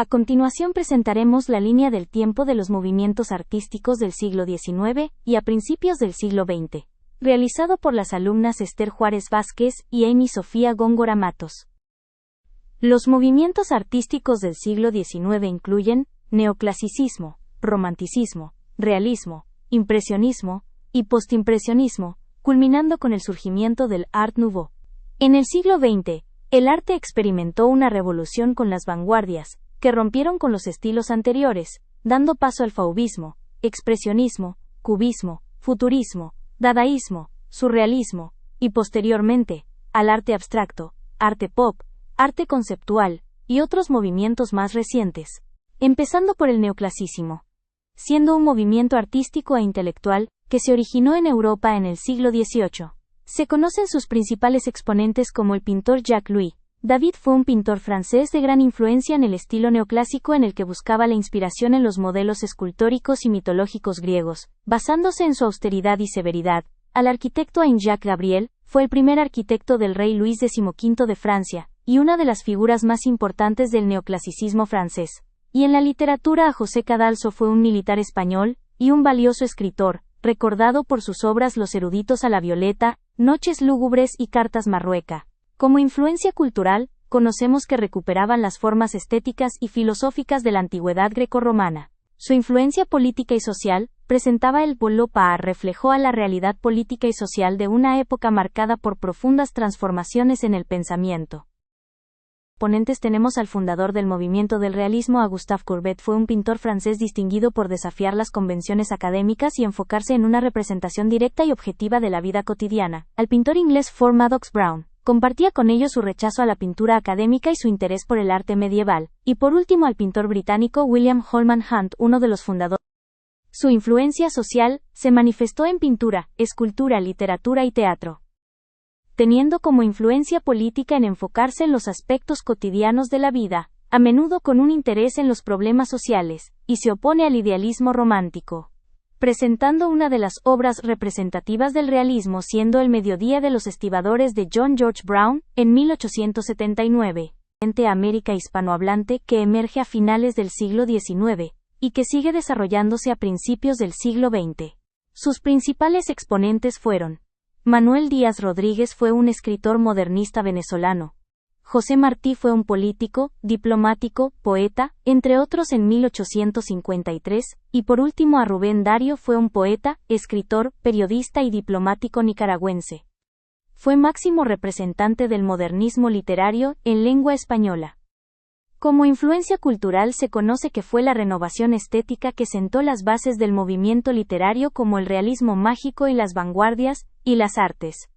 A continuación presentaremos la línea del tiempo de los movimientos artísticos del siglo XIX y a principios del siglo XX, realizado por las alumnas Esther Juárez Vázquez y Amy Sofía Góngora Matos. Los movimientos artísticos del siglo XIX incluyen neoclasicismo, romanticismo, realismo, impresionismo y postimpresionismo, culminando con el surgimiento del Art Nouveau. En el siglo XX, el arte experimentó una revolución con las vanguardias, que rompieron con los estilos anteriores, dando paso al fauvismo, expresionismo, cubismo, futurismo, dadaísmo, surrealismo, y posteriormente, al arte abstracto, arte pop, arte conceptual, y otros movimientos más recientes. Empezando por el neoclasicismo. Siendo un movimiento artístico e intelectual, que se originó en Europa en el siglo XVIII. Se conocen sus principales exponentes como el pintor Jacques Louis. David fue un pintor francés de gran influencia en el estilo neoclásico en el que buscaba la inspiración en los modelos escultóricos y mitológicos griegos, basándose en su austeridad y severidad. Al arquitecto Jean-Jacques Gabriel, fue el primer arquitecto del rey Luis XV de Francia, y una de las figuras más importantes del neoclasicismo francés. Y en la literatura a José Cadalso fue un militar español, y un valioso escritor, recordado por sus obras Los eruditos a la violeta, Noches lúgubres y Cartas Marrueca. Como influencia cultural, conocemos que recuperaban las formas estéticas y filosóficas de la antigüedad grecorromana. Su influencia política y social, presentaba el Voltaire, reflejó a la realidad política y social de una época marcada por profundas transformaciones en el pensamiento. Ponentes tenemos al fundador del movimiento del realismo, a Gustave Courbet. Fue un pintor francés distinguido por desafiar las convenciones académicas y enfocarse en una representación directa y objetiva de la vida cotidiana. Al pintor inglés Ford Madox Brown. Compartía con ello su rechazo a la pintura académica y su interés por el arte medieval, y por último al pintor británico William Holman Hunt, uno de los fundadores. Su influencia social se manifestó en pintura, escultura, literatura y teatro, teniendo como influencia política en enfocarse en los aspectos cotidianos de la vida, a menudo con un interés en los problemas sociales, y se opone al idealismo romántico, presentando una de las obras representativas del realismo siendo El mediodía de los estibadores de John George Brown, en 1879, América hispanohablante que emerge a finales del siglo XIX, y que sigue desarrollándose a principios del siglo XX. Sus principales exponentes fueron: Manuel Díaz Rodríguez fue un escritor modernista venezolano. José Martí fue un político, diplomático, poeta, entre otros en 1853, y por último a Rubén Darío fue un poeta, escritor, periodista y diplomático nicaragüense. Fue máximo representante del modernismo literario en lengua española. Como influencia cultural se conoce que fue la renovación estética que sentó las bases del movimiento literario como el realismo mágico y las vanguardias, y las artes.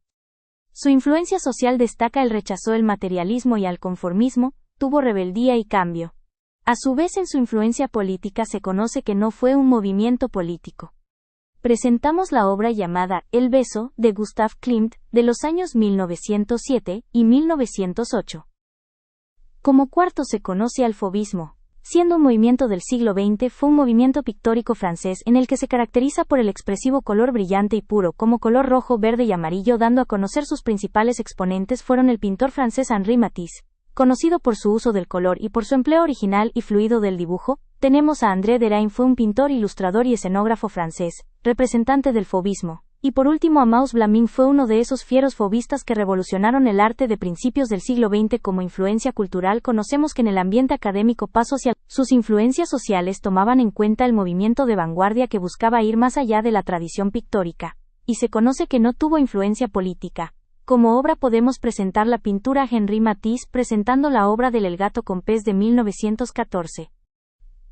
Su influencia social destaca el rechazo al materialismo y al conformismo, tuvo rebeldía y cambio. A su vez en su influencia política se conoce que no fue un movimiento político. Presentamos la obra llamada El beso, de Gustav Klimt, de los años 1907 y 1908. Como cuarto se conoce al fauvismo. Siendo un movimiento del siglo XX, fue un movimiento pictórico francés en el que se caracteriza por el expresivo color brillante y puro como color rojo, verde y amarillo, dando a conocer sus principales exponentes fueron el pintor francés Henri Matisse, conocido por su uso del color y por su empleo original y fluido del dibujo. Tenemos a André Derain, fue un pintor, ilustrador y escenógrafo francés, representante del fauvismo. Y por último a Maus Blamin, fue uno de esos fieros fauvistas que revolucionaron el arte de principios del siglo XX. Como influencia cultural conocemos que en el ambiente académico pasó hacia sus influencias sociales tomaban en cuenta el movimiento de vanguardia que buscaba ir más allá de la tradición pictórica, y se conoce que no tuvo influencia política. Como obra podemos presentar la pintura Henri Matisse presentando la obra del El gato con pez de 1914.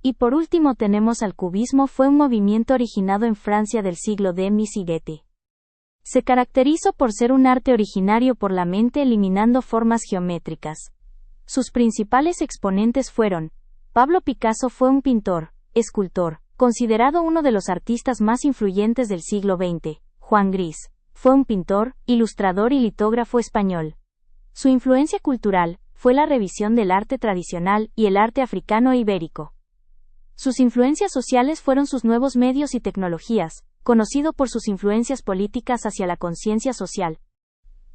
Y por último tenemos al cubismo, fue un movimiento originado en Francia del siglo de Getty. Se caracterizó por ser un arte originario por la mente eliminando formas geométricas. Sus principales exponentes fueron: Pablo Picasso fue un pintor, escultor, considerado uno de los artistas más influyentes del siglo XX. Juan Gris fue un pintor, ilustrador y litógrafo español. Su influencia cultural fue la revisión del arte tradicional y el arte africano e ibérico. Sus influencias sociales fueron sus nuevos medios y tecnologías, conocido por sus influencias políticas hacia la conciencia social.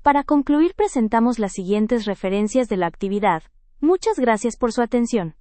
Para concluir presentamos las siguientes referencias de la actividad. Muchas gracias por su atención.